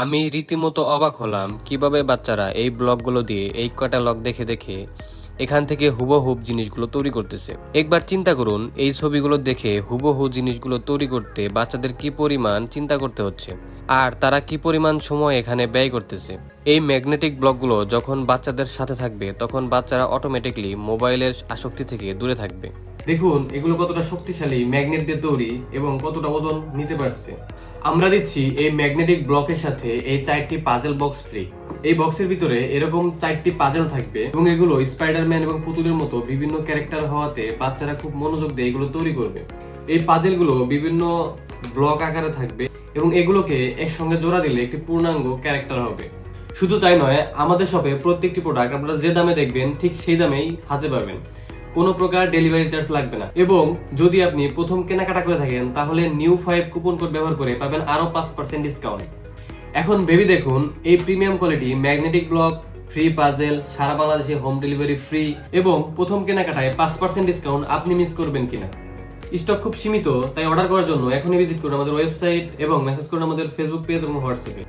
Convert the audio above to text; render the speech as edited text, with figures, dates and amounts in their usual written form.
আমি রীতিমতো অবাক হলাম কিভাবে বাচ্চারা এই ব্লগগুলো দিয়ে এই কটা লগ দেখে দেখে এখান থেকে হুবহুব জিনিসগুলো তৈরি করতেছে। একবার চিন্তা করুন, এই ছবিগুলো দেখে হুবহু জিনিসগুলো তৈরি করতে বাচ্চাদের কি পরিমাণ চিন্তা করতে হচ্ছে আর তারা কি পরিমাণ সময় এখানে ব্যয় করতেছে। এই ম্যাগনেটিক ব্লকগুলো যখন বাচ্চাদের সাথে থাকবে তখন বাচ্চারা অটোমেটিকলি মোবাইলের আসক্তি থেকে দূরে থাকবে। দেখুন এগুলো কতটা শক্তিশালী ম্যাগনেট দিয়ে তৈরি এবং কতটা ওজন নিতে পারছে। আমরা দিচ্ছি এই ম্যাগনেটিক ব্লকের সাথে এই 4টি পাজল বক্স ফ্রি। এই বক্সের ভিতরে এরকম 4টি পাজল থাকবে এবং এগুলো স্পাইডারম্যান এবং পুতুলের মতো বিভিন্ন ক্যারেক্টার হওয়াতে বাচ্চারা খুব মনোযোগ দিয়ে এগুলো তৈরি করবে। এই পাজলগুলো বিভিন্ন ব্লক আকারে থাকবে এবং এগুলোকে একসঙ্গে জোড়া দিলে একটি পূর্ণাঙ্গ ক্যারেক্টার হবে। শুধু তাই নয়, আমাদের শপে প্রত্যেকটি প্রোডাক্ট আপনারা যে দামে দেখবেন ঠিক সেই দামেই হাতে পাবেন। কোনো প্রকার ডেলিভারি চার্জ লাগবে না এবং যদি আপনি প্রথম কেনাকাটা করে থাকেন তাহলে নিউ 5 কুপন কোড ব্যবহার করে পাবেন আরো 5% ডিসকাউন্ট। এখন ভেবে দেখুন, এই premium quality magnetic block, free puzzle, সারা বাংলাদেশে হোম ডেলিভারি ফ্রি এবং প্রথম কেনাকাটায় 5% ডিসকাউন্ট আপনি মিস করবেন কিনা। স্টক খুব সীমিত, তাই অর্ডার করার জন্য এখনই ভিজিট করুন আমাদের ওয়েবসাইট এবং মেসেজ করুন আমাদের ফেসবুক পেজ এবং হোয়াটসঅ্যাপে।